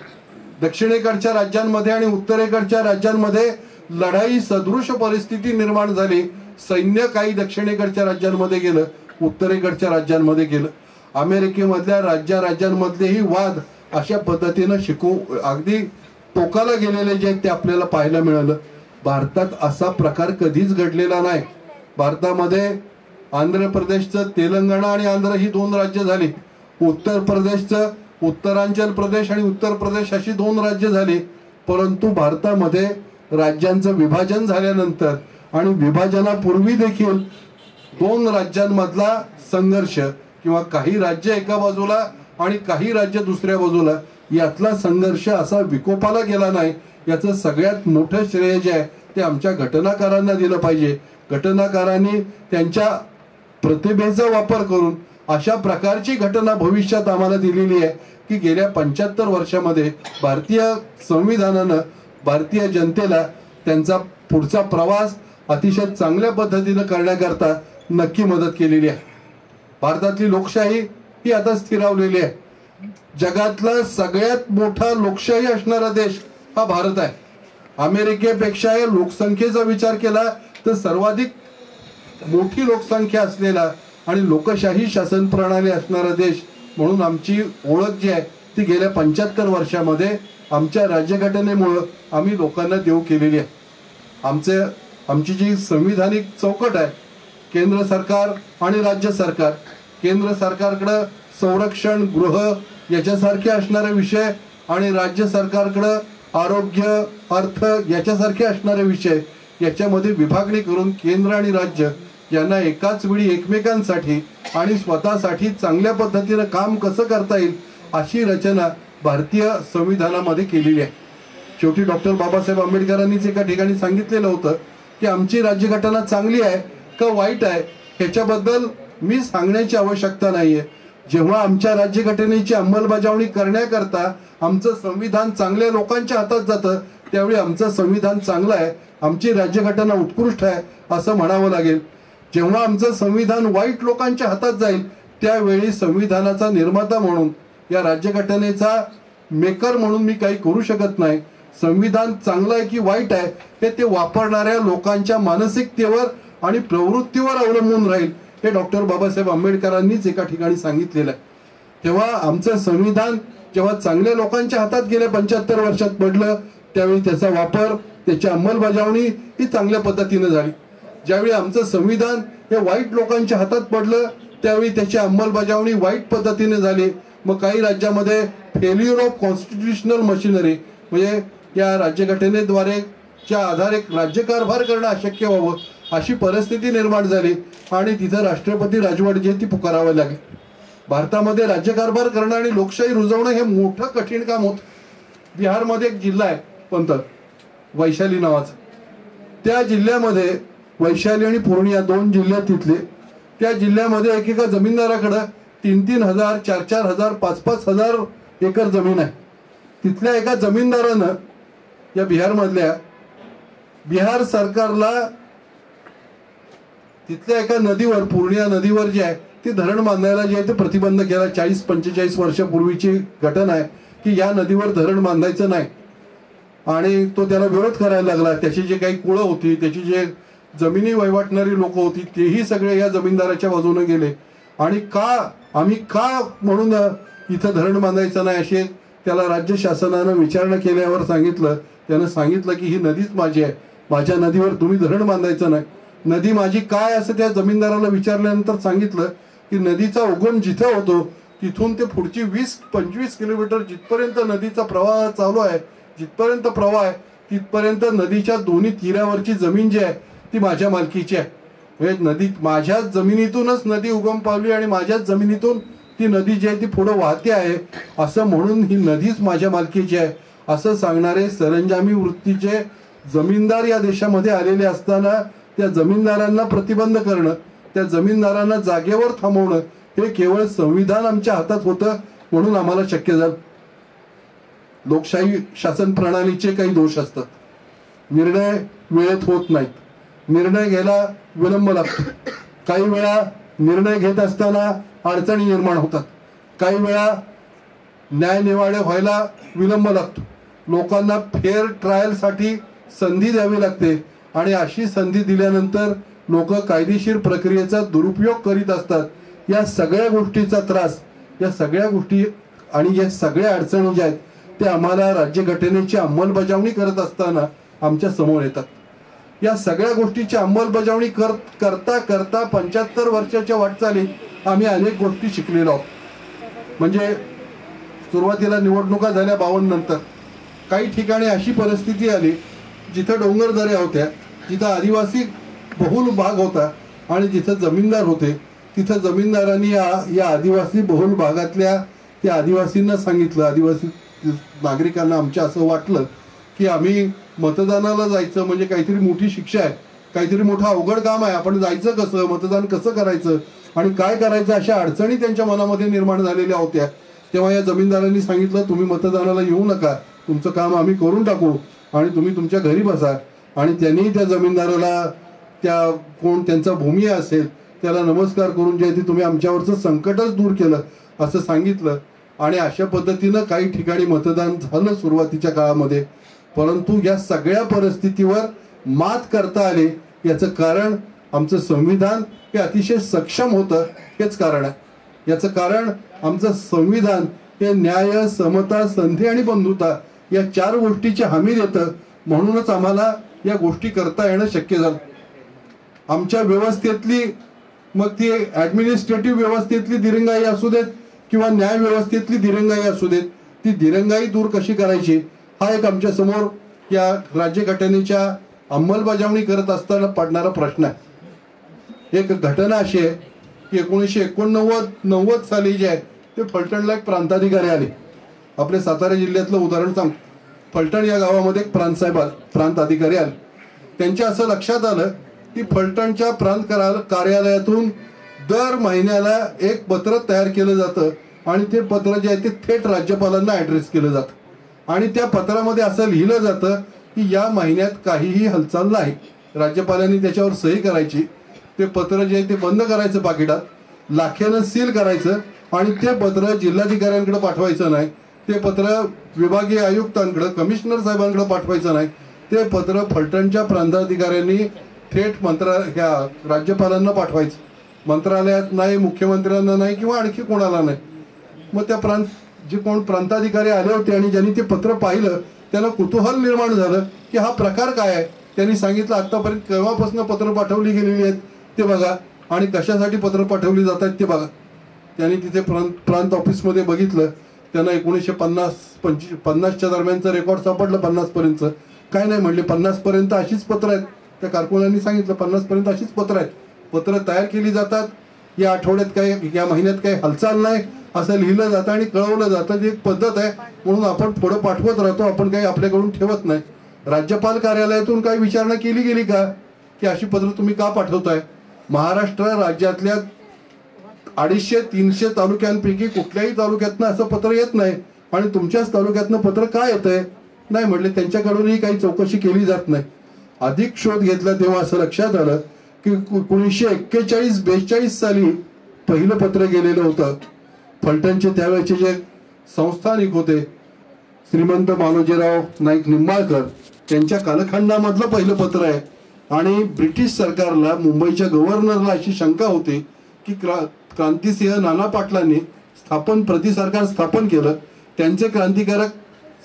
दक्षिणेकडच्या राज्यांमध्ये आणि उत्तरेकडच्या राज्यांमध्ये लढाई सदृश परिस्थिती निर्माण झाली. सैन्य काही दक्षिणेकडच्या राज्यांमध्ये गेलं, उत्तरेकडच्या राज्यांमध्ये गेलं. अमेरिकेमधल्या राज्यांमधलेही वाद अशा पद्धतीनं अगदी टोकाला गेलेले जे आहेत ते आपल्याला पाहायला मिळालं. भारतात असा प्रकार कधीच घडलेला नाही. भारतामध्ये आंध्र प्रदेशचं, तेलंगणा आणि आंध्र ही 2 राज्य झाली. उत्तर प्रदेशचं उत्तरांचल प्रदेश आणि उत्तर प्रदेश अशी 2 राज्य झाली. परंतु भारतामध्ये राज्यांचं विभाजन झाल्यानंतर आणि विभाजनापूर्वी देखील 2 राज्यांमधला संघर्ष किंवा काही राज्य एका बाजूला आणि काही राज्य दुसऱ्या बाजूला यातला संघर्ष असा विकोपाला गेला नाही. याचं सगळ्यात मोठं श्रेय जे आहे ते आमच्या घटनाकारांना दिलं पाहिजे. घटनाकारांनी त्यांच्या प्रतिभेचा वापर करून अशा प्रकारची घटना भविष्यात आम्हाला दिलेली आहे की गेल्या 75 वर्षामध्ये भारतीय संविधानानं भारतीय जनतेला त्यांचा पुढचा प्रवास अतिशय चांगल्या पद्धतीनं करण्याकरता नक्की मदत केलेली आहे. भारतातली लोकशाही ही आता स्थिरावलेली आहे. जगातला सगळ्यात मोठा लोकशाही असणारा देश हा भारत आहे. अमेरिकेपेक्षा लोकसंख्येचा विचार केला तर सर्वाधिक मोठी लोकसंख्या असलेला आणि लोकशाही शासन प्रणाली असणारा देश म्हणून आमची ओळख जी आहे ती गेल्या 75 वर्षामध्ये आमच्या राज्यघटनेमुळे आम्ही लोकांना देऊ केलेली आहे. आमची जी संविधानिक चौकट आहे, केंद्र सरकार आणि राज्य सरकार, केंद्र सरकारकडे संरक्षण, गृह याच्यासारखे असणारे विषय आणि राज्य सरकारकडे आरोग्य, अर्थ याच्यासारखे असणारे विषय याच्यामध्ये विभागणी करून केंद्र आणि राज्य यांना एकाच वेळी एकमेकांसाठी आणि स्वतःसाठी चांगल्या पद्धतीने काम कसं करता येईल अशी रचना भारतीय संविधानामध्ये केलेली आहे. शेवटी डॉक्टर बाबासाहेब आंबेडकरांनीच एका ठिकाणी सांगितलेलं होतं की आमची राज्यघटना चांगली आहे का वाईट आहे ह्याच्याबद्दल मी सांगण्याची आवश्यकता नाहीये. जेव्हा आमच्या राज्यघटनेची अंमलबजावणी करण्याकरता आमचं संविधान चांगल्या लोकांच्या हातात जातं त्यावेळी आमचं संविधान चांगलं आहे, आमची राज्यघटना उत्कृष्ट आहे असं म्हणावं लागेल. जेव्हा आमचं संविधान वाईट लोकांच्या हातात जाईल त्यावेळी संविधानाचा निर्माता म्हणून, या राज्यघटनेचा मेकर म्हणून मी काही करू शकत नाही. संविधान चांगलं आहे की वाईट आहे हे ते वापरणाऱ्या लोकांच्या मानसिकतेवर आणि प्रवृत्तीवर अवलंबून राहील हे डॉक्टर बाबासाहेब आंबेडकरांनीच एका ठिकाणी सांगितलेलं आहे. तेव्हा आमचं संविधान जेव्हा चांगल्या लोकांच्या हातात गेल्या 75 वर्षात पडलं त्यावेळी त्याचा वापर, त्याची अंमलबजावणी ही चांगल्या पद्धतीने झाली. ज्यावेळी आमचं संविधान हे वाईट लोकांच्या हातात पडलं त्यावेळी त्याची अंमलबजावणी वाईट पद्धतीने झाली. मग काही राज्यामध्ये फेल्युअर ऑफ कॉन्स्टिट्युशनल मशिनरी म्हणजे या राज्यघटनेद्वारे च्या आधारे राज्यकारभार करणं अशक्य व्हावं अशी परिस्थिती निर्माण झाली आणि तिथं राष्ट्रपती राजवट जी ती पुकारावी लागली. भारतामध्ये राज्यकारभार करणं आणि लोकशाही रुजवणं हे मोठं कठीण काम होतं. बिहारमध्ये एक जिल्हा आहे पंत वैशाली नावाचा. त्या जिल्ह्यामध्ये वैशाली आणि पूर्णिया 2 जिल्हे तिथले, त्या जिल्ह्यामध्ये एकेका जमीनदाराकडे 3-3 हजार, 4-4 हजार, 5-5 हजार एकर जमीन आहे. तिथल्या एका जमीनदारानं या बिहारमधल्या बिहार सरकारला तिथल्या एका नदीवर, पूर्णिया नदीवर जे आहे ते धरण बांधायला जे आहे ते प्रतिबंध केला. 40-45 वर्षापूर्वीची घटना आहे की या नदीवर धरण बांधायचं नाही आणि तो त्याला विरोध करायला लागला. त्याची जे काही कुळं होती, त्याची जे जमिनी वहिवाटणारी लोक होती तेही सगळे या जमीनदाराच्या बाजूने गेले आणि आम्ही का म्हणून इथं धरण बांधायचं नाही असे त्याला राज्य शासनानं विचारणा केल्यावर सांगितलं. त्यानं सांगितलं की ही नदीच माझी आहे, माझ्या नदीवर तुम्ही धरण बांधायचं नाही. नदी माझी काय असं त्या जमीनदाराला विचारल्यानंतर सांगितलं की नदीचा उगम जिथं होतो तिथून ते पुढची 20-25 किलोमीटर जिथपर्यंत नदीचा प्रवाह चालू आहे, जिथपर्यंत प्रवाह आहे तिथपर्यंत नदीच्या दोन्ही तीरावरची जमीन जी आहे ती माझ्या मालकीची आहे. म्हणजे नदी माझ्याच जमिनीतूनच नदी उगम पावली आणि माझ्याच जमिनीतून ती नदी जी आहे ती पुढे वाहते आहे असं म्हणून ही नदीच माझ्या मालकीची आहे असं सांगणारे सरंजामी वृत्तीचे जमीनदार या देशामध्ये आलेले असताना त्या जमीनदारांना प्रतिबंध करणं, त्या जमीनदारांना जागेवर थांबवणं हे केवळ संविधान आमच्या हातात होतं म्हणून आम्हाला शक्य झालं. लोकशाही शासन प्रणालीचे काही दोष असतात. निर्णय वेळेत होत नाहीत, निर्णय घ्यायला विलंब लागतो. काही वेळा निर्णय घेत असताना अडचणी निर्माण होतात, काही वेळा न्यायनिवाडे व्हायला विलंब लागतो. लोकांना फेअर ट्रायलसाठी संधी द्यावी लागते आणि अशी संधी दिल्यानंतर लोक कायदेशीर प्रक्रियेचा दुरुपयोग करीत असतात. या सगळ्या गोष्टीचा त्रास, या सगळ्या गोष्टी आणि या सगळ्या अडचणी ज्या आहेत ते आम्हाला राज्यघटनेची अंमलबजावणी करत असताना आमच्या समोर येतात. या सगळ्या गोष्टीची अंमलबजावणी करता करता 75 वर्षाच्या वाटचालीत आम्ही अनेक गोष्टी शिकलेलो आहोत. म्हणजे सुरुवातीला निवडणुका झाल्या 52 नंतर काही ठिकाणी अशी परिस्थिती आली जिथं डोंगरदऱ्या होत्या, जिथं आदिवासी बहुल भाग होता आणि जिथं जमीनदार होते, तिथं जमीनदारांनी या आदिवासी बहुल भागातल्या त्या आदिवासींना सांगितलं, आदिवासी नागरिकांना आमच्या असं वाटलं की आम्ही मतदानाला जायचं म्हणजे काहीतरी मोठी शिक्षा आहे, काहीतरी मोठं अवघड काम आहे, आपण जायचं कसं, मतदान कसं करायचं आणि काय करायचं, अशा अडचणी त्यांच्या मनामध्ये निर्माण झालेल्या होत्या. तेव्हा या जमीनदारांनी सांगितलं तुम्ही मतदानाला येऊ नका, तुमचं काम आम्ही करून टाकू आणि तुम्ही तुमच्या घरी बसा. आणि त्यांनी त्या जमीनदाराला त्यांचा भूमी असेल त्याला नमस्कार करून जे तुम्ही आमच्यावरचं संकटच दूर केलं असं सांगितलं. आणि अशा पद्धतीनं काही ठिकाणी मतदान झालं सुरुवातीच्या काळामध्ये. परंतु या सगळ्या परिस्थितीवर मात करता आले याचं कारण आमचं संविधान हे अतिशय सक्षम होतं हेच कारण आहे. याचं कारण आमचं संविधान हे न्याय, समता, संधी आणि बंधुता या 4 गोष्टीची हमी देतं. म्हणूनच आम्हाला या गोष्टी करता येणं शक्य झालं. आमच्या व्यवस्थेतली, मग ती ॲडमिनिस्ट्रेटिव्ह व्यवस्थेतली दिरंगाई असू देत किंवा न्याय व्यवस्थेतली दिरंगाई असू देत, ती दिरंगाई दूर कशी करायची हा एक आमच्या समोर या राज्यघटनेच्या अंमलबजावणी करत असताना पडणारा प्रश्न आहे. एक घटना अशी आहे की 1989 साली जे आहे ते फलटणला एक प्रांताधिकारी आले. आपल्या सातारा जिल्ह्यातलं उदाहरण सांग. फलटण या गावामध्ये एक प्रांत अधिकारी आले. त्यांच्या असं लक्षात आलं की फलटणच्या प्रांत कार्यालयातून दर महिन्याला एक पत्र तयार केलं जातं आणि ते पत्र जे आहे ते थेट राज्यपालांना ॲड्रेस केलं जातं आणि त्या पत्रामध्ये असं लिहिलं जातं की या महिन्यात काहीही हालचाल नाही. राज्यपालांनी त्याच्यावर सही करायची, ते पत्र जे आहे ते बंद करायचं पाकिटात, लाखेनं सील करायचं आणि ते पत्र जिल्हाधिकाऱ्यांकडे पाठवायचं नाही, ते पत्र विभागीय आयुक्तांकडे, कमिशनर साहेबांकडे पाठवायचं नाही. ते पत्र फलटणच्या प्रांताधिकाऱ्यांनी थेट राज्यपालांना पाठवायचं. मंत्रालयात नाही, मुख्यमंत्र्यांना नाही किंवा आणखी कोणाला नाही. मग त्या जे कोण प्रांताधिकारी आले होते आणि ज्यांनी ते पत्र पाहिलं त्यांना कुतूहल निर्माण झालं की हा प्रकार काय आहे. त्यांनी सांगितलं आतापर्यंत केव्हापासून पत्र पाठवली गेलेली आहेत ते बघा आणि कशासाठी पत्र पाठवली जात आहेत ते बघा. त्यांनी तिथे प्रांत ऑफिसमध्ये बघितलं. त्यांना 1950च्या दरम्यानचं रेकॉर्ड सापडलं 50 पर्यंतचं. काय नाही म्हणले, 50 पर्यंत अशीच पत्र आहेत. त्या कारकुनांनी सांगितलं 50 पर्यंत अशीच पत्र आहेत. पत्र तयार केली जातात, या आठवड्यात या महिन्यात काही हालचाल नाही असं लिहिलं जातं आणि कळवलं जातं. ती एक पद्धत आहे म्हणून आपण पुढे पाठवत राहतो, आपण काही आपल्याकडून ठेवत नाही. राज्यपाल कार्यालयातून काही विचारणा केली गेली का की अशी पत्र तुम्ही का पाठवताय? महाराष्ट्र राज्यातल्या 250-300 तालुक्यांपैकी कुठल्याही तालुक्यातनं असं पत्र येत नाही आणि तुमच्याच तालुक्यातनं पत्र काय येतंय? नाही म्हटले, त्यांच्याकडूनही काही चौकशी केली जात नाही. अधिक शोध घेतला तेव्हा असं लक्षात आलं की 1941-42 साली पहिलं पत्र गेलेलं होतं. फलटणचे त्यावेळेचे जे संस्थानिक होते श्रीमंत मालोजीराव नाईक निंबाळकर त्यांच्या कालखंडामधलं पहिलं पत्र आहे. आणि ब्रिटिश सरकारला, मुंबईच्या गव्हर्नरला अशी शंका होती की क्रांतिसिंह नाना पाटलांनी सरकार स्थापन केलं. त्यांचे क्रांतिकारक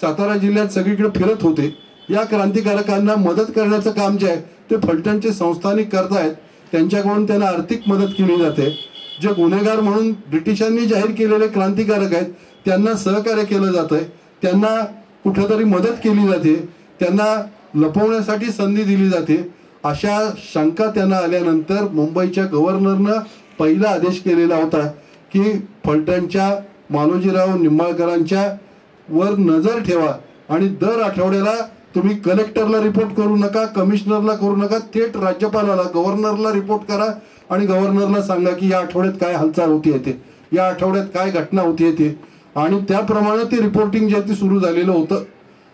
सातारा जिल्ह्यात सगळीकडे फिरत होते. या क्रांतिकारकांना मदत करण्याचं काम जे आहे ते फलटणचे संस्थानिक करतायत. त्यांच्याकडून त्यांना आर्थिक मदत केली जाते. जे गुन्हेगार म्हणून ब्रिटिशांनी जाहीर केलेले क्रांतिकारक आहेत त्यांना सहकार्य केलं जातंय, त्यांना कुठेतरी मदत केली जाते, त्यांना लपवण्यासाठी संधी दिली जाते. अशा शंका त्यांना आल्यानंतर मुंबईच्या गव्हर्नरनं पहिला आदेश केलेला होता की फलटणच्या मालोजीराव निंबाळकरांच्या वर नजर ठेवा आणि दर आठवड्याला तुम्ही कलेक्टरला रिपोर्ट करू नका, कमिशनरला करू नका, थेट राज्यपालाला, गव्हर्नरला रिपोर्ट करा आणि गव्हर्नरला सांगा की या आठवड्यात काय हालचाल होती येते, या आठवड्यात काय घटना होती येते. आणि त्याप्रमाणे ते रिपोर्टिंग जे आहे ते सुरू झालेलं होतं.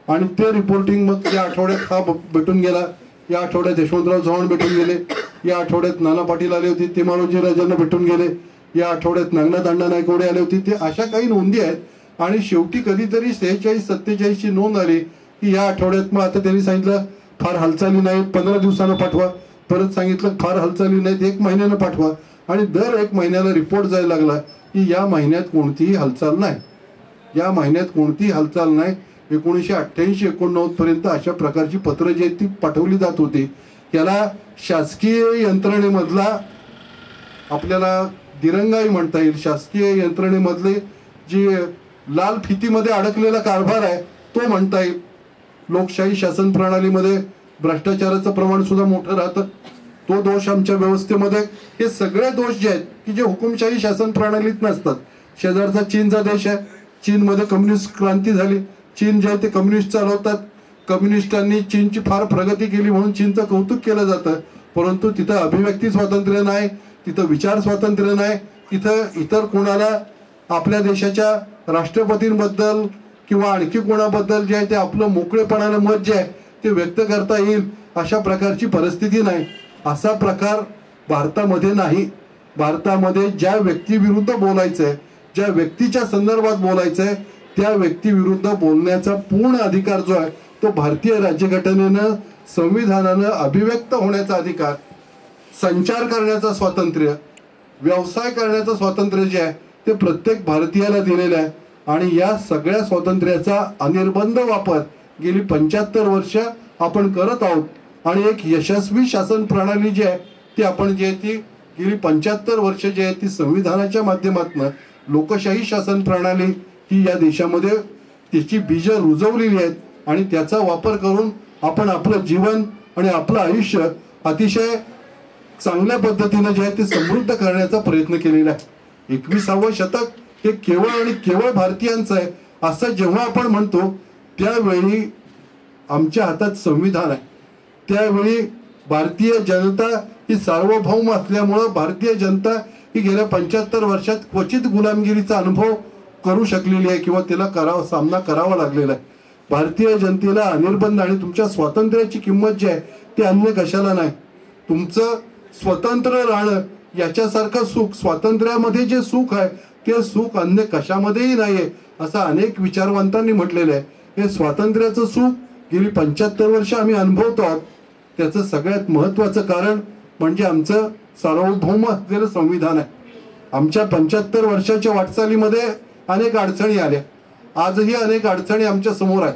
आणि ते रिपोर्टिंग मग या आठवड्यात हा भेटून गेला, या आठवड्यात यशवंतराव चव्हाण भेटून गेले, या आठवड्यात नाना पाटील आले होते ते मालोजीराजांना भेटून गेले, या आठवड्यात नागनाथ अण्णा नायकवडे आले होते. ते अशा काही नोंदी आहेत. आणि शेवटी कधीतरी 46-47 ची नोंद आली की या आठवड्यात, मग आता त्यांनी सांगितलं फार हालचाली नाहीत, 15 दिवसानं पाठवा. परत सांगितलं फार हालचाली नाहीत, 1 महिन्यानं पाठवा. आणि दर 1 महिन्याला रिपोर्ट जायला लागला की या महिन्यात कोणतीही हालचाल नाही. या महिन्यात कोणतीही हालचाल नाही. 1988-89 पर्यंत अशा प्रकारची पत्र जी आहेत ती पाठवली जात होती. याला शासकीय यंत्रणेमधला आपल्याला दिरंगाई म्हणता येईल. शासकीय यंत्रणेमधले जी लाल फितीमध्ये अडकलेला कारभार आहे तो म्हणता येईल. लोकशाही शासन प्रणालीमध्ये भ्रष्टाचाराचं प्रमाण सुद्धा मोठं राहतं. तो दोष आमच्या व्यवस्थेमध्ये. हे सगळे दोष जे आहेत की जे हुकुमशाही शासन प्रणालीत नसतात. शेजारचा चीनचा देश आहे. चीनमध्ये कम्युनिस्ट क्रांती झाली. चीन जे आहे ते कम्युनिस्ट चालवतात. कम्युनिस्टांनी चीनची फार प्रगती केली म्हणून चीनचं कौतुक केलं जातं. परंतु तिथं अभिव्यक्ती स्वातंत्र्य नाही, तिथं विचार स्वातंत्र्य नाही, तिथं इतर कोणाला आपल्या देशाच्या राष्ट्रपतींबद्दल किंवा आणखी कोणाबद्दल जे आहे ते आपलं मोकळेपणानं मत जे आहे ते व्यक्त करता येईल अशा प्रकारची परिस्थिती नाही. असा प्रकार भारतामध्ये नाही. भारतामध्ये ज्या व्यक्तीविरुद्ध बोलायचंय, ज्या व्यक्तीच्या संदर्भात बोलायचंय त्या व्यक्तीविरुद्ध बोलण्याचा पूर्ण अधिकार जो आहे तो भारतीय राज्यघटनेनं संविधानानं अभिव्यक्त होण्याचा अधिकार, संचार करण्याचं स्वातंत्र्य, व्यवसाय करण्याचं स्वातंत्र्य जे आहे ते प्रत्येक भारतीयाला दिलेलं आहे. आणि या सगळ्या स्वातंत्र्याचा अनिर्बंध वापर गेली 75 वर्ष आपण करत आहोत. आणि एक यशस्वी शासन प्रणाली जी आहे ती आपण जी आहे ती गेली 75 वर्ष जी आहे ती संविधानाच्या माध्यमातून लोकशाही शासन प्रणाली ही या देशामध्ये त्याची बीज रुजवलेली आहेत. आणि त्याचा वापर करून आपण आपलं जीवन आणि आपलं आयुष्य अतिशय चांगल्या पद्धतीने जे आहे ते समृद्ध करण्याचा प्रयत्न केलेला आहे. 21वं शतक हे केवळ आणि केवळ भारतीयांचं आहे असं जेव्हा आपण म्हणतो त्यावेळी आमच्या हातात संविधान आहे. त्यावेळी भारतीय जनता ही सार्वभौम असल्यामुळं भारतीय जनता ही गेल्या 75 वर्षात क्वचित गुलामगिरीचा अनुभव करू शकलेली आहे किंवा तिला सामना करावा लागलेला आहे. भारतीय जनतेला अनिर्बंध आणि तुमच्या स्वातंत्र्याची किंमत जी आहे ती अन्य कशाला नाही. तुमचं स्वतंत्र राहणं याच्यासारखं सुख, स्वातंत्र्यामध्ये जे सुख आहे ते सुख अन्य कशामध्येही नाहीये असं अनेक विचारवंतांनी म्हटलेलं आहे. हे स्वातंत्र्याचं सुख गेली 75 वर्ष आम्ही अनुभवतो आहोत. त्याचं सगळ्यात महत्वाचं कारण म्हणजे आमचं सार्वभौम असलेलं संविधान आहे. आमच्या 75 वर्षाच्या वाटचालीमध्ये अनेक अडचणी आल्या. आजही अनेक अडचणी आमच्या समोर आहेत.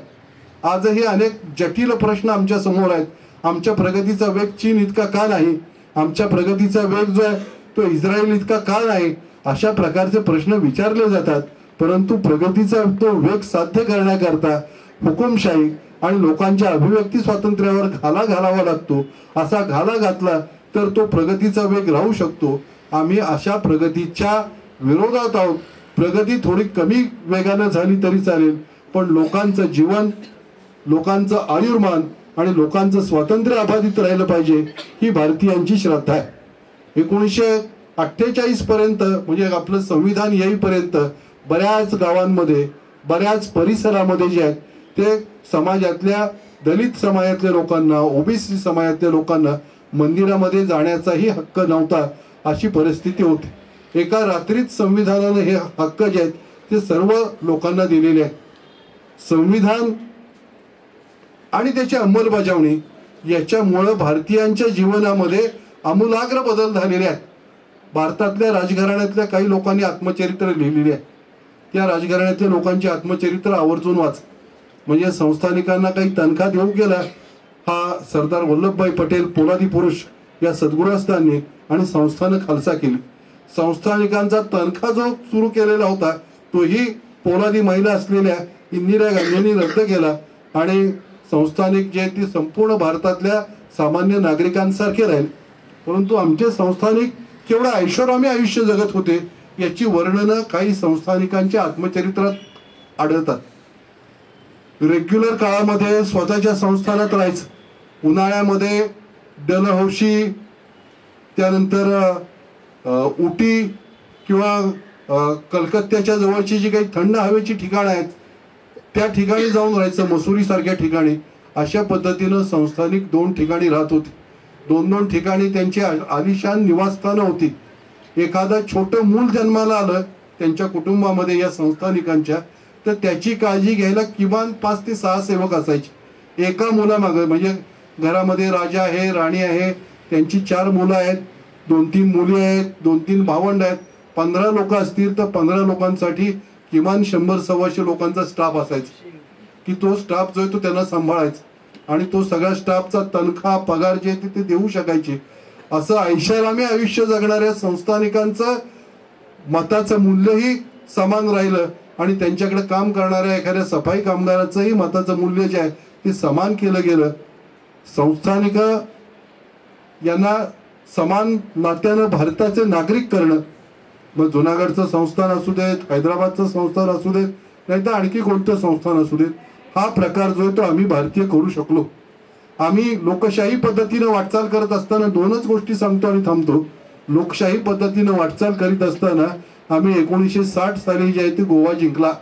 आजही अनेक जटिल प्रश्न आमच्या समोर आहेत. आमच्या प्रगतीचा वेग चीन इतका का नाही, आमच्या प्रगतीचा वेग जो आहे तो इस्रायल इतका का नाही, अशा प्रकारचे प्रश्न विचारले जातात. परंतु प्रगतीचा तो वेग साध्य करण्याकरता हुकुमशाही आणि लोकांच्या अभिव्यक्ती स्वातंत्र्यावर घाला घालावा लागतो. असा घाला घातला तर तो प्रगतीचा वेग राहू शकतो. आम्ही अशा प्रगतीच्या विरोधात आहोत. प्रगती थोडी कमी वेगाने झाली तरी चालेल, पण लोकांचं जीवन, लोकांचं आयुर्मान आणि लोकांचं स्वातंत्र्य अबाधित राहिलं पाहिजे ही भारतीयांची श्रद्धा आहे. 1948 पर्यंत म्हणजे आपलं संविधान येईपर्यंत बऱ्याच गावांमध्ये, बऱ्याच परिसरामध्ये जे आहेत ते समाजातल्या दलित समाजातल्या लोकांना, ओबीसी समाजातल्या लोकांना मंदिरामध्ये जाण्याचाही हक्क नव्हता अशी परिस्थिती होती. एका रात्रीत संविधानाने हे हक्क जे आहेत ते सर्व लोकांना दिलेले आहेत. संविधान आणि त्याची अंमलबजावणी याच्यामुळे भारतीयांच्या जीवनामध्ये आमूलाग्र बदल झालेले आहेत. भारतातल्या राजघराण्यातल्या काही लोकांनी आत्मचरित्र लिहिलेली आहे. त्या राजघराण्यातल्या लोकांची आत्मचरित्र आवर्जून वाच. म्हणजे संस्थानिकांना काही तनखा देऊ केला हा सरदार वल्लभभाई पटेल, पोलादी पुरुष या सद्गुणस्थांनी आणि संस्थानं खालसा केली. संस्थानिकांचा तनखा जो सुरू केलेला होता तोही पोलादी महिला असलेल्या इंदिरा गांधींनी रद्द केला आणि संस्थानिक जे ते संपूर्ण भारतातल्या सामान्य नागरिकांसारखे राहिले. परंतु आमचे संस्थानिक केवढं ऐषारामी आयुष्य जगत होते याची वर्णनं काही संस्थानिकांच्या आत्मचरित्रात आढळतात. रेग्युलर काळामध्ये स्वतःच्या संस्थानात राहायचं, उन्हाळ्यामध्ये डलहौसी, त्यानंतर उटी किंवा कलकत्त्याच्या जवळची जी काही थंड हवेची ठिकाणं आहेत त्या ठिकाणी जाऊन राहायचं, मसुरी सारख्या ठिकाणी. अशा पद्धतीनं संस्थानिक 2 ठिकाणी राहत होते. 2 ठिकाणी त्यांची आलिशान निवासस्थानं होती. एखादं छोटं मूल जन्माला आलं त्यांच्या कुटुंबामध्ये या संस्थानिकांच्या तर त्याची काळजी घ्यायला किमान 5 ते 6 सेवक असायचे एका मुलामागे. म्हणजे घरामध्ये राजा आहे, राणी आहे, त्यांची 4 मुलं आहेत, 2-3 मुली आहेत, 2-3 भावंड आहेत. 15 लोक असतील तर 15 लोकांसाठी किमान 100-125 लोकांचा स्टाफ असायचा की तो स्टाफ जो आहे तो त्यांना सांभाळायचा आणि तो सगळ्या स्टाफचा तनखा पगार जे आहे ते देऊ शकायचे. असं ऐषारामी आयुष्य जगणाऱ्या संस्थानिकांचं मताचं मूल्यही समान राहिलं आणि त्यांच्याकडे काम करणाऱ्या एखाद्या सफाई कामगाराचंही मताचं मूल्य जे आहे ते समान केलं गेलं. संस्थानिक यांना समान नात्यानं भारताचे नागरिक करणं, मग जुनागडचं संस्थान असू देत, हैदराबादचं संस्थान असू देत, नाही तर आणखी कोणतं संस्थान असू देत, हा प्रकार जो आहे तो आम्ही भारतीय करू शकलो. आम्ही लोकशाही पद्धतीनं वाटचाल करत असताना दोनच गोष्टी सांगतो आणि थांबतो. लोकशाही पद्धतीनं वाटचाल करीत असताना आम्ही 1960 साली जे आहे ते गोवा जिंकला.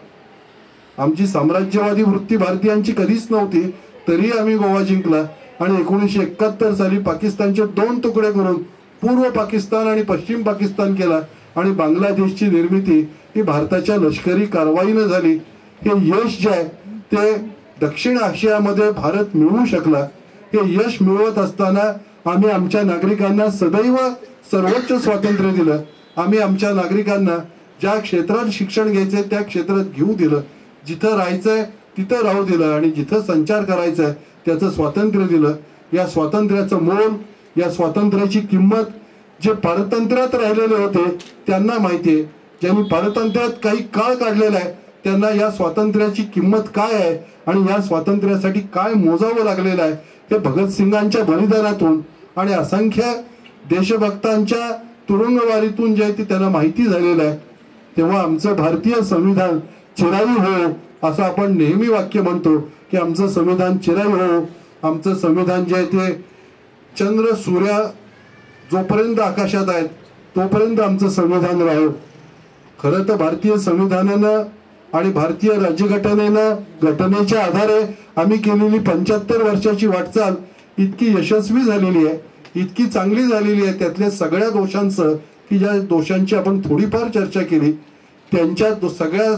आमची साम्राज्यवादी वृत्ती भारतीयांची कधीच नव्हती, तरी आम्ही गोवा जिंकला आणि 1971 साली पाकिस्तानचे 2 तुकडे करून पूर्व पाकिस्तान आणि पश्चिम पाकिस्तान केला आणि बांगलादेशची निर्मिती ही भारताच्या लष्करी कारवाईनं झाली. हे यश जे आहे ते दक्षिण आशियामध्ये भारत मिळवू शकला. हे यश मिळवत असताना आम्ही आमच्या नागरिकांना सदैव सर्वोच्च स्वातंत्र्य दिलं. आम्ही आमच्या नागरिकांना ज्या क्षेत्रात शिक्षण घ्यायचंय त्या क्षेत्रात घेऊ दिलं, जिथं राहायचंय तिथं राहू दिलं आणि जिथं संचार करायचंय त्याचं स्वातंत्र्य दिलं. या स्वातंत्र्याचं मोल, या स्वातंत्र्याची किंमत जे पारतंत्र्यात राहिलेले होते त्यांना माहितीये. ज्यांनी पारतंत्र्यात काही काळ काढलेला आहे त्यांना या स्वातंत्र्याची किंमत काय आहे आणि या स्वातंत्र्यासाठी काय मोजावं लागलेलं आहे हे भगतसिंगांच्या बलिदानातून आणि असंख्य देशभक्तांच्या तुरुंगवारीतून जे आहे ते त्यांना माहिती झालेलं आहे. तेव्हा आमचं भारतीय संविधान चिरायू हो असं आपण नेहमी वाक्य म्हणतो की आमचं संविधान चिरायू हो. आमचं संविधान जे आहे ते चंद्र सूर्य जोपर्यंत आकाशात आहेत तोपर्यंत आमचं संविधान राहो. खरं तर भारतीय संविधानानं आणि भारतीय राज्यघटनेनं, घटनेच्या आधारे आम्ही केलेली 75 वर्षाची वाटचाल इतकी यशस्वी झालेली आहे, इतकी चांगली झालेली आहे. त्यातल्या सगळ्या दोषांचं की ज्या दोषांची आपण थोडीफार चर्चा केली त्यांच्या सगळ्या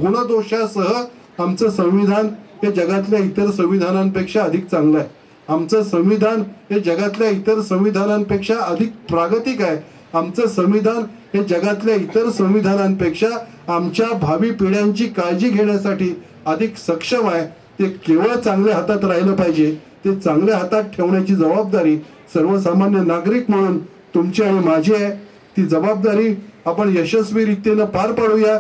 गुणदोषासह आमचं संविधान हे जगातल्या इतर संविधानांपेक्षा अधिक चांगलं आहे. आमचं संविधान हे जगातल्या इतर संविधानांपेक्षा अधिक प्रागतिक आहे. आमचं संविधान हे जगातल्या इतर संविधानांपेक्षा आमच्या भावी पिढ्यांची काळजी घेण्यासाठी अधिक सक्षम आहे. ते केवळ चांगल्या हातात राहिलं पाहिजे. ते चांगल्या हातात ठेवण्याची जबाबदारी सर्वसामान्य नागरिक म्हणून तुमची आणि माझी आहे. ती जबाबदारी आपण यशस्वीरित्यानं पार पाडूया.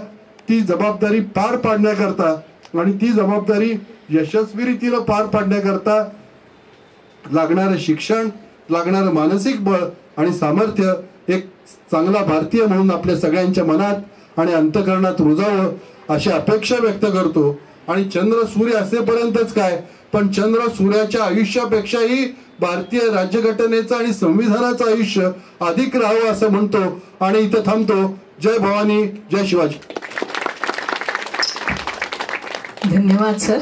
ती जबाबदारी पार पाडण्याकरता आणि ती जबाबदारी यशस्वीरित्यानं पार पाडण्याकरता लागणारं शिक्षण, लागणारं मानसिक बळ आणि सामर्थ्य एक चांगला भारतीय म्हणून आपल्या सगळ्यांच्या मनात आणि अंतःकरणात रुजावं अशी अपेक्षा व्यक्त करतो. आणि चंद्र सूर्य असेपर्यंतच काय, पण चंद्र सूर्याच्या आयुष्यापेक्षाही भारतीय राज्यघटनेचं आणि संविधानाचं आयुष्य अधिक राहावं असं म्हणतो आणि इथं थांबतो. जय भवानी, जय शिवाजी. धन्यवाद सर.